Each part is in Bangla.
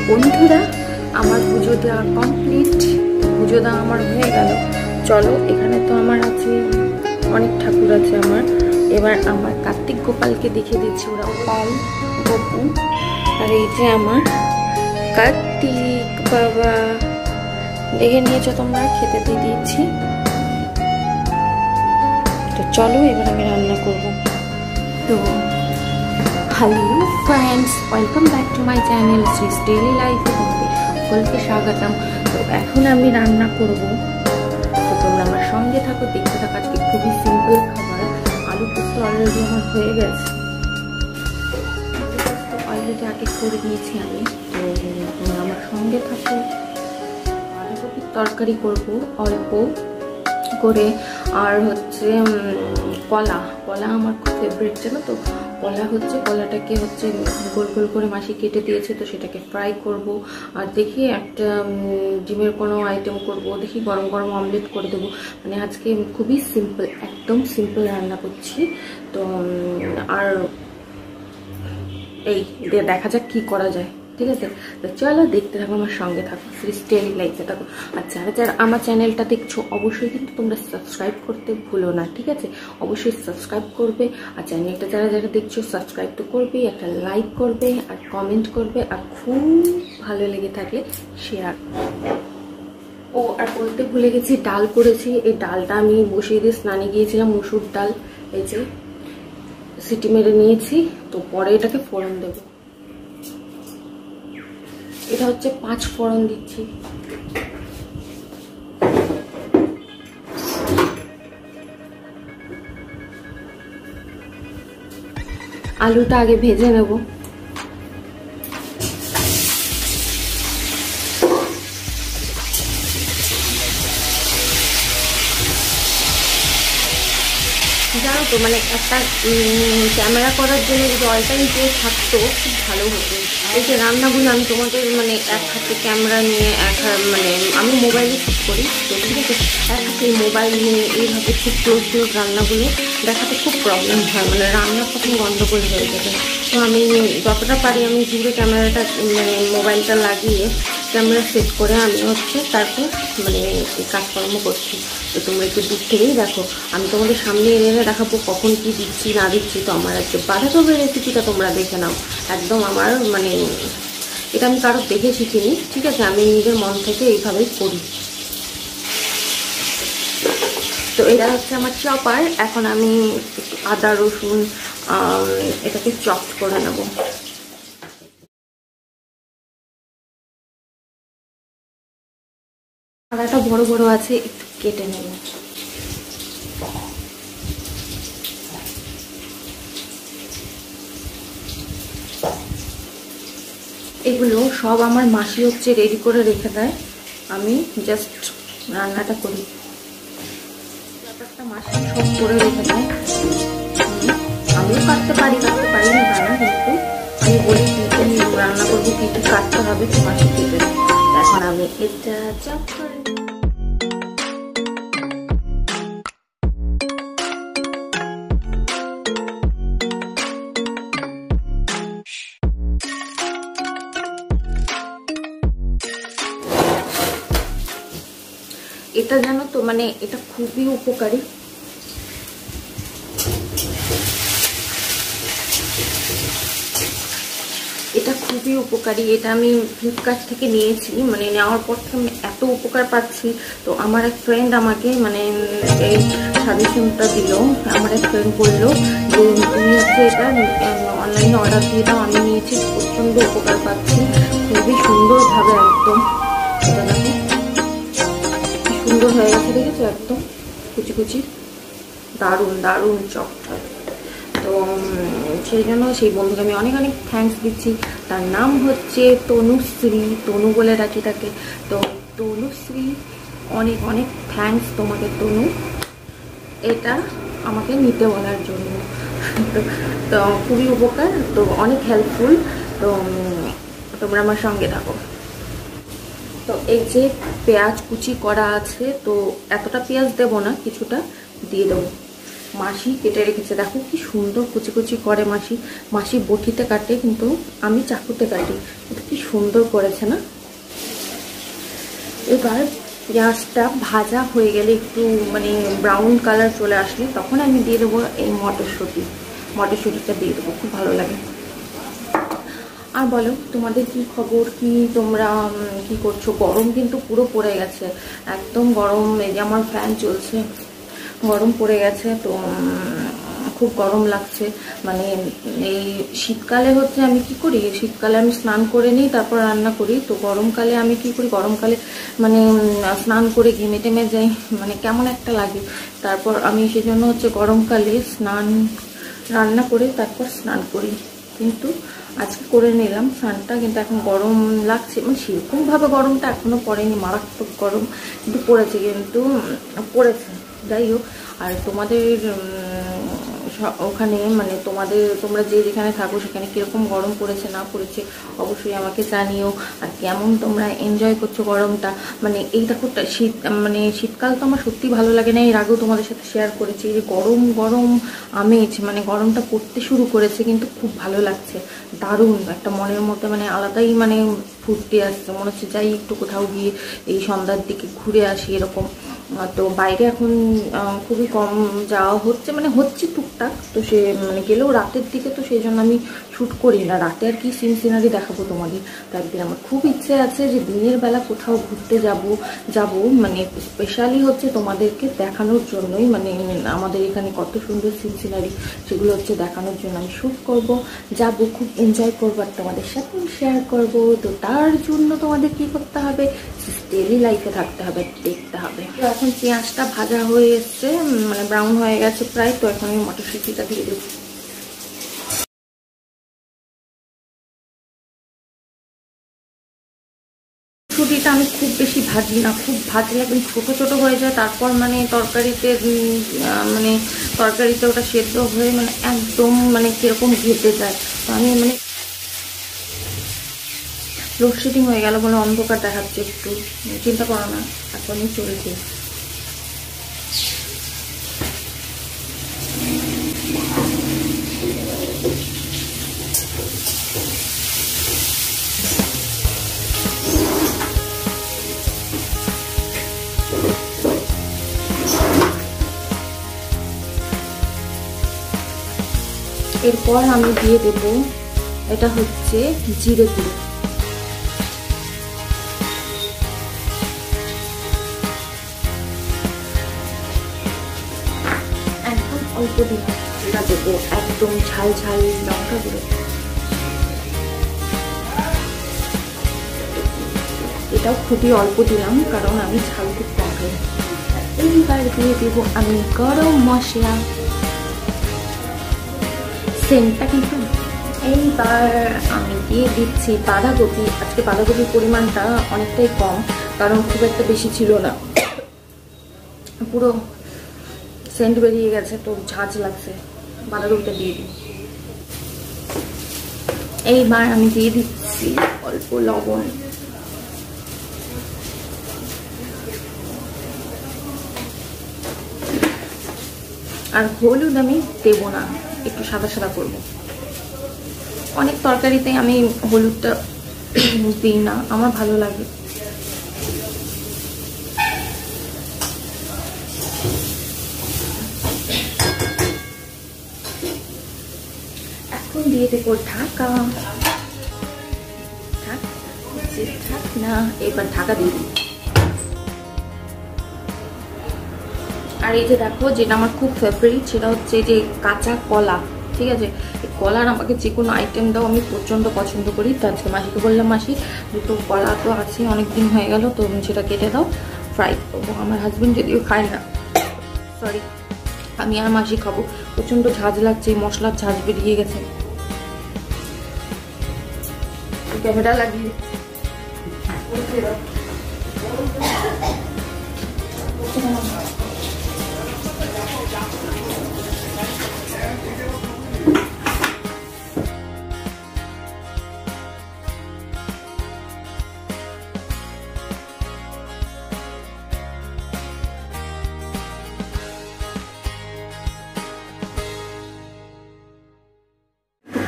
বন্ধুরা, আমার পুজো দেওয়া কমপ্লিট। পুজো দেওয়া আমার হয়ে গেল। চলো, এখানে তো আমার আছে অনেক ঠাকুর আছে আমার। এবার আমার কার্তিক গোপালকে দেখিয়ে দিচ্ছি। ওরা পাল গপু, আর এই যে আমার কার্তিক বাবা, দেখে নিয়েছো তোমরা, খেতে দিয়ে দিয়েছি। তো চলো এবার আমি রান্না করব। তো hello friends, welcome back to my channel Shree's daily লাইফে তোমাদের সকলকে স্বাগতম। তো এখন আমি রান্না করব, তো তোমরা আমার সঙ্গে থাকো, দেখতে থাকো। আজকে খুবই সিম্পল খাবার। আলু পোস্ত অলরেডি আমার হয়ে গেছে, অলরেডি আগে করে দিয়েছি আমি। তো তোমরা আমার সঙ্গে থাকো। বাঁধাকপির তরকারি করব অল্প করে, আর হচ্ছে কলা আমার খুব ফেভারিট, জানো তো। কলাটাকে গোল গোল করে মাসি কেটে দিয়েছে, তো সেটাকে ফ্রাই করব। আর দেখি একটা ডিমের কোনো আইটেম করব, দেখি গরম গরম অমলেট করে দেবো। মানে আজকে খুবই সিম্পল, একদম সিম্পল রান্না করছি। তো আর এই দেখা যাক কি করা যায়, ঠিক আছে। তো চলো দেখতে থাকো, আমার সঙ্গে থাকো, শ্রীস ডেইলি লাইফে থাকো। আর যারা আমার চ্যানেলটা দেখছো অবশ্যই কিন্তু তোমরা সাবস্ক্রাইব করতে ভুলো না, ঠিক আছে। অবশ্যই সাবস্ক্রাইব করবে। আর চ্যানেলটা যারা দেখছো সাবস্ক্রাইব তো করবেই, একটা লাইক করবে আর কমেন্ট করবে, আর খুব ভালো লেগে থাকলে শেয়ার। ও আর বলতে ভুলে গেছি, ডাল করেছি। এই ডালটা আমি বসিয়ে দিয়ে স্নানে গিয়েছিলাম, মুসুর ডাল। এই যে সিটি মেরে নিয়েছি, তো পরে এটাকে ফোড়ন দেবো। এটা হচ্ছে 5 ফোড়ন দিচ্ছি। আলুটা আগে ভেজে নেব। জানো তো, মানে একটা ক্যামেরা করার জন্য যদি অল টাইম কেউ থাকতো খুব ভালো হতো। এই যে রান্নাগুলো আমি তোমাদের মানে এক হাতে ক্যামেরা নিয়ে মানে আমি মোবাইলে শ্যুট করি, তো ঠিক আছে, এক হাতে মোবাইল নিয়ে এইভাবে খুব ক্লোজ রান্নাগুলো দেখাতে খুব প্রবলেম হয়, মানে রান্না কখন গন্ডগোল হয়ে যাবে। তো আমি যতটা পারি আমি দূরে ক্যামেরাটা মানে মোবাইলটা লাগিয়ে ক্যামেরা সেট করে আমি তারপর মানে কাজকর্ম করছি। তো তোমরা একটু দূর থেকেই দেখো, আমি তোমাদের সামনে এনে দেখাবো কখন কি দিচ্ছি না দিচ্ছি। তো আমার আজকে বাঁধাকপির রেসিপিটা তোমরা দেখে নাও। একদম আমার মানে এটা আমি কারোর দেখে শিখিনি, ঠিক আছে, আমি নিজের মন থেকে এইভাবেই করি। তো এটা হচ্ছে আমার চপার। এখন আমি আদা রসুন এটাকে চপ করে নেব। আদাটা বড় বড় আছে, একটু কেটে নেব। এগুলো সব আমার মাসি রেডি করে রেখে দেয়, আমি জাস্ট রান্নাটা করি। ব্যাপারটা মাসি সব করে রেখে দেয়, আমিও কাটতে পারি না তা না, কিন্তু আমি বলি আমি রান্না করবো, কি কি কাটতে হবে, তো মাসি কেটে দেয়। এখন আমি এটা চপ করে এটা, জানো তো, মানে এটা খুবই উপকারী। এটা আমি ফ্লিপকার্ট থেকে নিয়েছি, মানে নেওয়ার পর থেকে আমি এত উপকার পাচ্ছি। তো আমার এক ফ্রেন্ড আমাকে মানে এই সাজেশনটা দিল। আমার এক ফ্রেন্ড বললো যে তুমি এটা অনলাইনে অর্ডার দিয়ে দাও। আমি নিয়েছি, প্রচণ্ড উপকার পাচ্ছি, খুবই সুন্দরভাবে একদম। এটা দেখো সুন্দর হয়ে গেছে, দেখেছো, একদম কুচি কুচি, দারুণ চপটা। তো সেই জন্য সেই বন্ধুকে আমি অনেক অনেক থ্যাঙ্কস দিচ্ছি। তার নাম হচ্ছে তনুশ্রী, তনু বলে ডাকি তাকে। তো তনুশ্রী, অনেক অনেক থ্যাঙ্কস তোমাকে তনু, এটা আমাকে নিতে বলার জন্য। তো খুবই উপকার, তো অনেক হেল্পফুল। তো তোমরা আমার সঙ্গে থাকো। তো এই যে পেঁয়াজ কুচি করা আছে, তো এতটা পেঁয়াজ দেবো না, কিছুটা দিয়ে দেবো। মাসি কেটে রেখেছে, দেখো কি সুন্দর কুচি কুচি করে মাসি বটিতে কাটে, কিন্তু আমি চাকুতে কাটি। এটা কি সুন্দর করেছে না। এবার পেঁয়াজটা ভাজা হয়ে গেলে একটু মানে ব্রাউন কালার চলে আসলে তখন আমি দিয়ে দেবো এই মটরশুঁটিটা দিয়ে দেবো, খুব ভালো লাগে। আর বলো তোমাদের কি খবর, কি তোমরা কি করছো? গরম কিন্তু পুরো পড়ে গেছে, একদম গরম। এই যে আমার ফ্যান চলছে, গরম পড়ে গেছে, তো খুব গরম লাগছে। মানে এই শীতকালে হচ্ছে আমি কি করি, শীতকালে আমি স্নান করে নিই তারপর রান্না করি। তো গরমকালে আমি কি করি, গরমকালে মানে স্নান করে ঘেমে টেমে যাই, মানে কেমন একটা লাগে। তারপর আমি সেজন্য হচ্ছে গরমকালে রান্না করে তারপর স্নান করি। কিন্তু আজকে করে নিলাম স্নানটা, কিন্তু এখন গরম লাগছে, মানে সেরকমভাবে গরমটা এখনো পড়েনি, মারাত্মক গরম কিন্তু পড়েছে, যাই হোক। আর তোমাদের ওখানে মানে তোমরা যেখানে থাকো সেখানে কিরকম গরম পড়েছে না পড়েছে অবশ্যই আমাকে জানিও। আর কেমন তোমরা এনজয় করছো গরমটা। মানে এই দেখো মানে শীতকাল তো আমার সত্যি ভালো লাগে না, এর আগেও তোমাদের সাথে শেয়ার করেছি যে গরম গরম আমেজ, মানে গরমটা পড়তে শুরু করেছে কিন্তু খুব ভালো লাগছে, দারুণ একটা মনের মধ্যে মানে আলাদাই মানে ফুর্তি আসছে, মনে হচ্ছে যাই একটু কোথাও গিয়ে এই সন্ধ্যার দিকে ঘুরে আসি এরকম। তো বাইরে এখন খুবই কম যাওয়া হচ্ছে, মানে হচ্ছে টুকটাক, তো সে মানে গেলেও রাতের দিকে, তো সেই জন্য আমি শ্যুট করি না। রাতে আর কি সিনারি দেখাবো তোমাদের। তো একদিন আমার খুব ইচ্ছে আছে যে দিনের বেলা কোথাও ঘুরতে যাব, মানে স্পেশালি হচ্ছে তোমাদেরকে দেখানোর জন্যই, মানে আমাদের এখানে কত সুন্দর সিনারি সেগুলো হচ্ছে দেখানোর জন্য আমি শ্যুট করব, যাব, খুব এনজয় করবো আর তোমাদের সাথে শেয়ার করব। তো তার জন্য তোমাদের কি করতে হবে, ডেইলি লাইফে থাকতে হবে, দেখতে হবে। তো এখন পেঁয়াজটা ভাজা হয়ে এসছে, মানে ব্রাউন হয়ে গেছে প্রায়, তো এখন আমি মটরশুঁটিটা দিয়ে দেবো। মটরশুঁটিটা আমি খুব বেশি ভাজি না, খুব ভাজলে একদম ছোটো ছোটো হয়ে যায়, তারপর মানে তরকারিতে ওটা সেদ্ধ হয়ে মানে একদম মানে কিরকম ঘেটে যায়। তো আমি মানে লোডশেডিং হয়ে গেল বলে অন্ধকার দেখাচ্ছে একটু, চিন্তা করো না, এখনই চলছে। এরপর আমি দিয়ে দেব, এটা হচ্ছে জিরে গুঁড়ো, একদম অল্প দিলাম, এটা দেবো একদম ঝাল ঝাল লঙ্কা গুঁড়ো, এটাও খুবই অল্প দিলাম কারণ আমি ঝাল খুব কম খাই। এইবার দিয়ে দেবো আমি গরম মশলা, সেন্টটা কিন্তু। এইবার আমি দিয়ে দিচ্ছি বাঁধাকপি। আজকে বাঁধাকপির পরিমাণটা অনেকটাই কম কারণ খুব একটা বেশি ছিল না, পুরো সেন্ট বেরিয়ে গেছে, তো ঝাঁঝ লাগছে, বাঁধাকপিটা দিয়ে দিই। এইবার আমি দিয়ে দিচ্ছি অল্প লবণ, আর হলুদ আমি দেবো না, একটু সাদা সাদা করবো। অনেক তরকারিতে আমি হলুদটা দিই না, আমার ভালো লাগে। এখন দিয়ে দেবো ঢাকা, না এবার ঢাকা দিয়ে দিই। আর এই যে দেখো যেটা আমার খুব ফেভারিট, সেটা হচ্ছে যে কাঁচা কলা। ঠিক আছে, এই কলার আমাকে যে কোনো আইটেম দাও আমি প্রচণ্ড পছন্দ করি। তো আজকে মাসিকে বললাম, মাসি দুটো কলা তো আছে, অনেক দিন হয়ে গেল, তো সেটা কেটে দাও, ফ্রাই করবো। আমার হাজবেন্ড যদিও খায় না, সরি, আমি আর মাসি খাবো। প্রচণ্ড ঝাঁঝ লাগছে, মশলার ঝাঁঝ বেরিয়ে গেছে। ক্যামেরা লাগিয়ে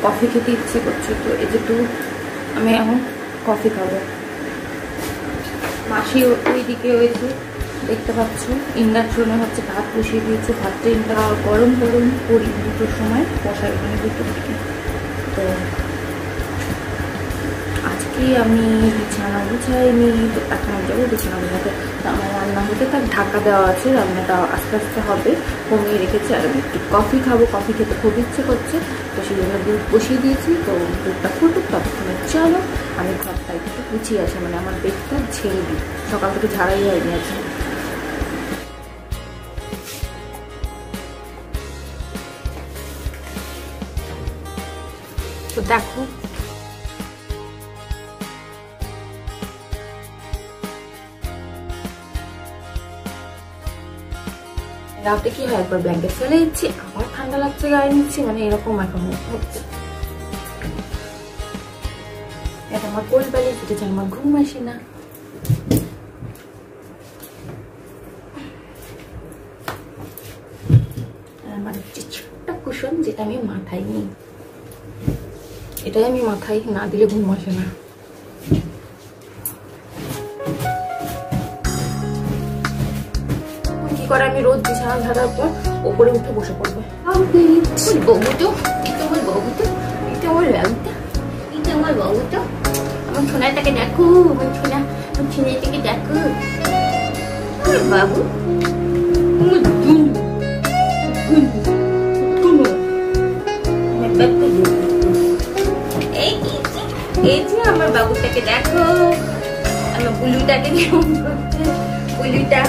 কফি খেতে ইচ্ছে করছে, তো এই যে দুধ আমি এখন কফি খাবো। মাসি ওইদিকে হয়েছে দেখতে পাচ্ছ, ইন্ডাকশনে হচ্ছে ভাত বসিয়ে দিয়েছে। ভাতটা গরম গরম করি 2টোর সময় বসাই, মানে 2টোর দিকে। তো আজকে আমি বিছানা গুছাইনি, তো এখন আমি যাবো বিছানা গুছাতে। আমার রান্না হতে তার ঢাকা দেওয়া আছে, রান্নাটা আস্তে আস্তে হবে, কমিয়ে রেখেছি। আর আমি একটু কফি খাবো, কফি খেতে খুব ইচ্ছে করছে, তো সেই জন্য দুধ বসিয়ে দিয়েছি। তো দুধটা ফুটুক, ততক্ষণে চলো আমি ঘরটা একটু গুছিয়ে আছে, মানে আমার বেডটা ঝেড়ে দিই, সকাল থেকে ঝাড়াই হয়নি আছে। তো দেখো রাতে কি হয়, একবার ব্ল্যাঙ্কেট ফেলে দিচ্ছি, আবার ঠান্ডা লাগছে গায়ে নিচ্ছি, মানে এরকম এখন হচ্ছে। এটা আমার কোল বালিশ, এটা আমার ঘুম আসে না। আমার হচ্ছে ছোট্ট কুশন, যেটা আমি মাথায় নিই, এটাই আমি মাথায় না দিলে ঘুম আসে না। কি করে আমি রোজ বিছানা ঝাড়ার পর ওপরে উঠে বসে পড়বো। আমার সোনাটাকে দেখো, আমার ছেলেটাকে দেখো বাবু। এই যে আমার বাবুটাকে দেখো, আমার বুলুটাকে কেমন করছে, বুলুটা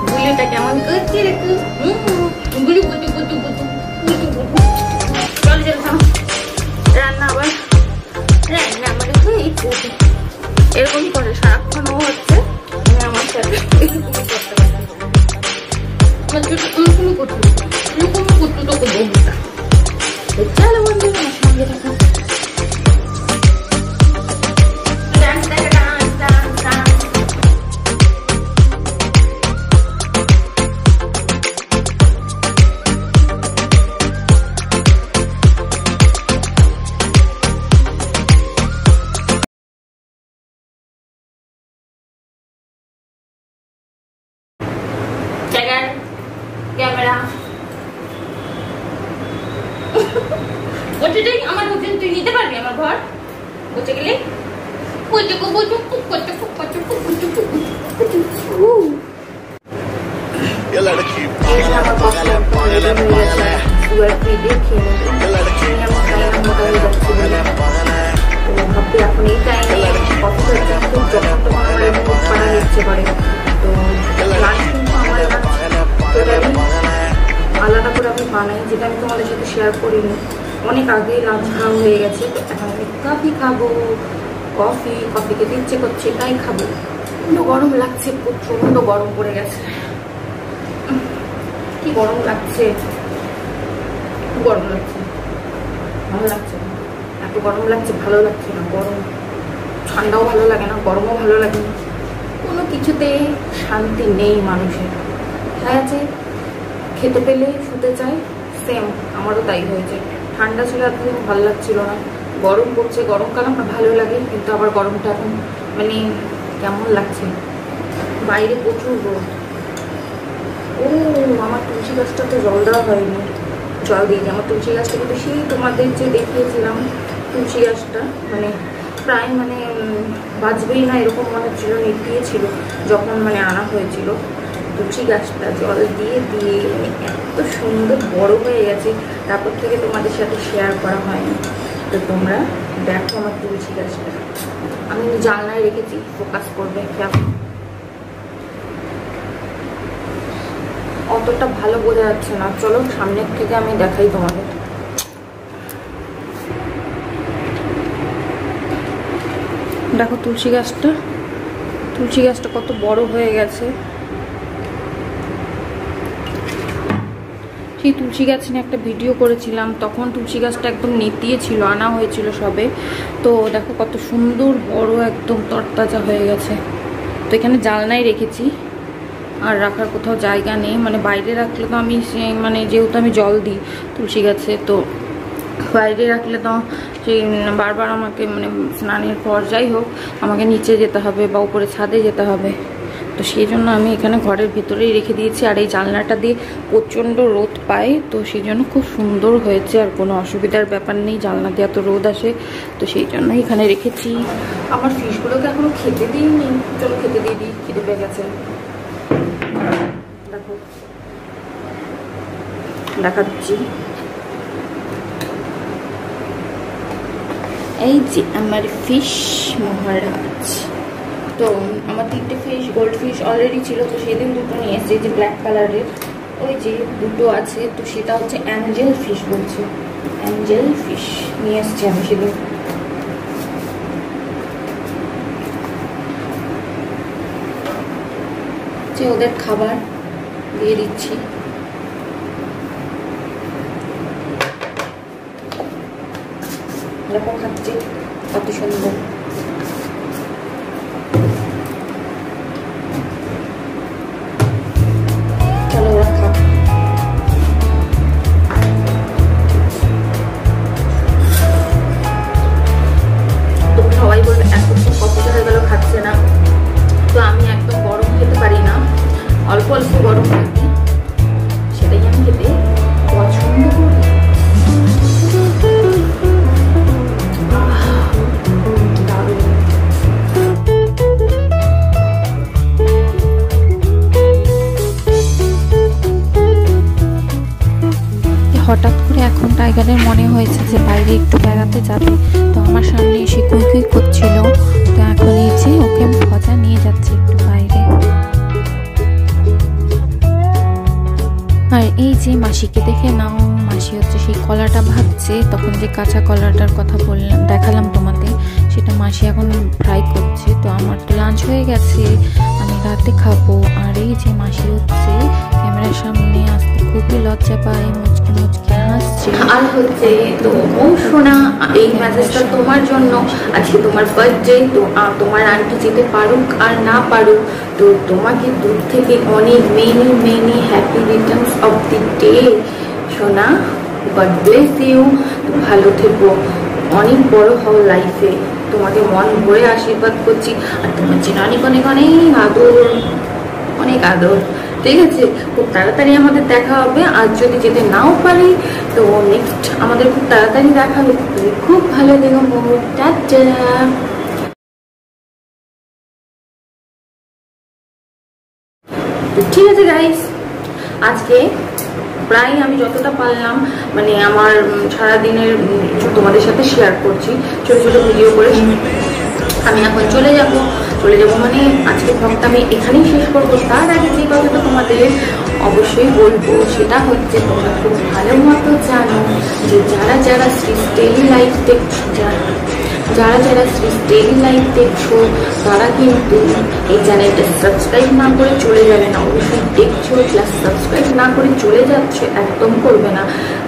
বুলুটা কেমন করছে রেখো, বুলু বুটু বুটু বুটু বুটু বুটু। চলো চলো থামো, রান্না আবার রান্না আমার এরকমই করে সারাক্ষণ ও হচ্ছে, মানে আমার সাথে এরকমই করতে পারে, আমার ছোট এরকমই করতে এরকমই করতে তোকে বন্ধুটা। চলো বন্ধু আমার সঙ্গে থাকো। ক্যামেরা আমার তুই নিতে পারবি আমার ঘর বসে গেলে। এখন এই টাইমে ইচ্ছে করে, তো আলাদা করে আমি বানাই, যেটা আমি তোমাদের সাথে শেয়ার করিনি, অনেক আগেই লাঞ্চ খাওয়া হয়ে গেছে। তো এখন আমি কফি খাবো, কফি খেতে ইচ্ছে করছে, তাই খাবো। কিন্তু গরম লাগছে, প্রচন্ড গরম পড়ে গেছে, কি গরম লাগছে, গরম লাগছে, ভালো লাগছে না, এত গরম লাগছে ভালো লাগছে না। গরম ঠান্ডাও ভালো লাগে না, গরমও ভালো লাগে না, কোনো কিছুতে শান্তি নেই মানুষের। হ্যাঁ আছে খেতে পেলে শুতে চাই, সেম আমারও তাই হয়েছে। ঠান্ডা ছিল এতদিন ভালো লাগছিল না, গরম পড়ছে, গরমকাল আমার ভালো লাগে, কিন্তু আবার গরমটা এখন মানে কেমন লাগছে। বাইরে প্রচুর রোদ। ও আমার তুলসী গাছটা তো জল দেওয়া হয়নি, জল দিইনি। আমার তুলসী গাছটা কিন্তু সেই তোমাদের যে দেখিয়েছিলাম, তুলসী গাছটা মানে প্রায় মানে বাঁচবেই না এরকম মনে হচ্ছিল, নিভিয়েছিল যখন মানে আনা হয়েছিল। তুলসী গাছটা জল দিয়ে দিয়ে এত সুন্দর বড় হয়ে গেছে, তারপর থেকে তোমাদের সাথে শেয়ার করা হয়নি। তো তোমরা দেখো আমার তুলসী গাছটা, আমি জানলায় রেখেছি, ফোকাস করবে কেমন। অতটা ভালো বোঝা যাচ্ছে না, চলো সামনের থেকে আমি দেখাই তোমাদের। দেখো তুলসী গাছটা কত বড় হয়ে গেছে। সেই তুলসী গাছ নিয়ে একটা ভিডিও করেছিলাম, তখন তুলসী গাছটা একদম নেতিয়ে ছিল, আনা হয়েছিল সবে। তো দেখো কত সুন্দর বড় একদম তরতাজা হয়ে গেছে। তো এখানে জানলায় রেখেছি, আর রাখার কোথাও জায়গা নেই, মানে বাইরে রাখলে তো আমি মানে যেহেতু আমি জল দিই তুলসী গাছে, তো বাইরে রাখলে তো সেই বারবার আমাকে মানে স্নানের পর যাই হোক আমাকে নিচে যেতে হবে বা উপরে ছাদে যেতে হবে, তো সেই জন্য আমি এখানে ঘরের ভিতরেই রেখে দিয়েছি। আর এই জানলাটা দিয়ে প্রচণ্ড রোদ পাই, তো সেই জন্য খুব সুন্দর হয়েছে, আর কোনো অসুবিধার ব্যাপার নেই, জানলা দিয়ে এত রোদ আসে, তো সেই জন্য এখানে রেখেছি। আমার ফিশগুলোকে এখনো খেতে দিইনি, চলো খেতে দিয়ে দিই, খেতে পেয়ে গেছে। দেখো দেখাচ্ছি, এই যে আমার ফিশ মহারাজ। তো আমার 3টে ফিশ, গোল্ড ফিশ অলরেডি ছিল, তো সেদিন 2টো নিয়ে এসেছি, যে ব্ল্যাক কালারের ওই যে 2টো আছে, তো সেটা হচ্ছে অ্যাঞ্জেল ফিশ বলছে, অ্যাঞ্জেল ফিশ নিয়ে এসেছি আমি সেদিন। যে ওদের খাবার দিয়ে দিচ্ছি, এরকম খাচ্ছে কত সুন্দর। চলো ওরা খাক। তো সবাই বলবে এতক্ষণ কত হয়ে গেল খাচ্ছে না, তো আমি একদম গরম খেতে পারি না, অল্প অল্প গরম খাই, সেটাই আমি খেতে পছন্দ করি। হঠাৎ করে এখন টাইগারের মনে হয়েছে যে বাইরে একটু বেড়াতে যাবে, তো আমার সামনে এসে কুই কুই করছিল, তো এখন এই যে ওকে ভজা নিয়ে যাচ্ছে একটু বাইরে। আর এই যে মাসিকে দেখে নাও, মাসি হচ্ছে সেই কলাটা ভাজছে, তখন যে কাঁচা কলাটার কথা বললাম দেখালাম তোমাদের, সেটা মাসি এখন ফ্রাই করছে। তো আমার তো লাঞ্চ হয়ে গেছে, আমি রাতে খাবো। আর এই যে মাসি হচ্ছে ক্যামেরার সামনে আসতে খুবই লজ্জা পায়, মুচকি মুচকি হাসছে। আর হচ্ছে তো ও সোনা, এই মেসেজটা তোমার জন্য, আজকে তোমার বার্থডে, তো তোমার আন্টি যেতে পারুক আর না পারুক, তো তোমাকে দূর থেকে অনেক many many happy Returns of the day সোনা, গড ব্লেস ইউ। তো ভালো থেকো, অনেক বড় হও লাইফে, তোমাকে মন ভরে আশীর্বাদ করছি, আর তোমার জন্য অনেক অনেক অনেক আদর, অনেক আদর। ঠিক আছে, খুব তাড়াতাড়ি আমাদের দেখা হবে, আর যদি যেতে নাও পারি তো নেক্সট আমাদের খুব তাড়াতাড়ি দেখা হবে। তুমি খুব ভালো দেখো, টাটা। তো ঠিক আছে গাইস, আজকে প্রায় আমি যতটা পারলাম মানে আমার সারাদিনের তোমাদের সাথে শেয়ার করছি, ছোট ছোট ভিডিও করে। আমি এখন চলে যাব মানে আজকে ব্লগটা আমি এখানেই শেষ করবো। তার আগে যে কথাটা তোমাদের অবশ্যই বলবো সেটা হচ্ছে, তোমরা খুব ভালো মতো জানো যে যারা যারা শ্রী ডেইলি লাইফ দেখছো, যারা যারা শ্রী ডেইলি লাইফ দেখছো তারা কিন্তু এই চ্যানেলটা সাবস্ক্রাইব না করে চলে যাবে না। অবশ্যই দেখছো প্লাস সাবস্ক্রাইব না করে চলে যাচ্ছে, একদম করবে না।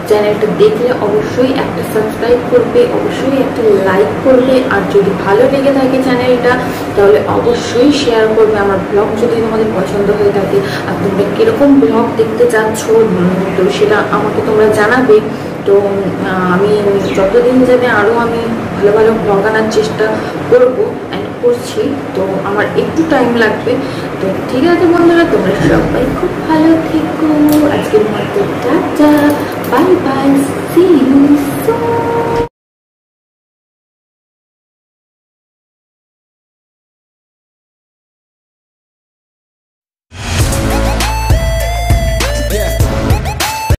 চ্যানেলটা দেখলে অবশ্যই একটা সাবস্ক্রাইব করবে, অবশ্যই একটা লাইক করবে, আর যদি ভালো লেগে থাকে চ্যানেলটা তাহলে অবশ্যই শেয়ার করবে। আমার ব্লগ যদি তোমাদের পছন্দ হয়ে থাকে আর তোমরা কীরকম ব্লগ দেখতে চাচ্ছ তো সেটা আমাকে তোমরা জানাবে। তো আমি যতদিন যাবে আরও আমি ভালো ভালো ব্লগ আনার চেষ্টা করবো, করছি, তো আমার একটু টাইম লাগবে। তো ঠিক আছে বন্ধুরা, তোমরা সবাই খুব ভালো থেকো, আজকের মতো টাটা, বাই।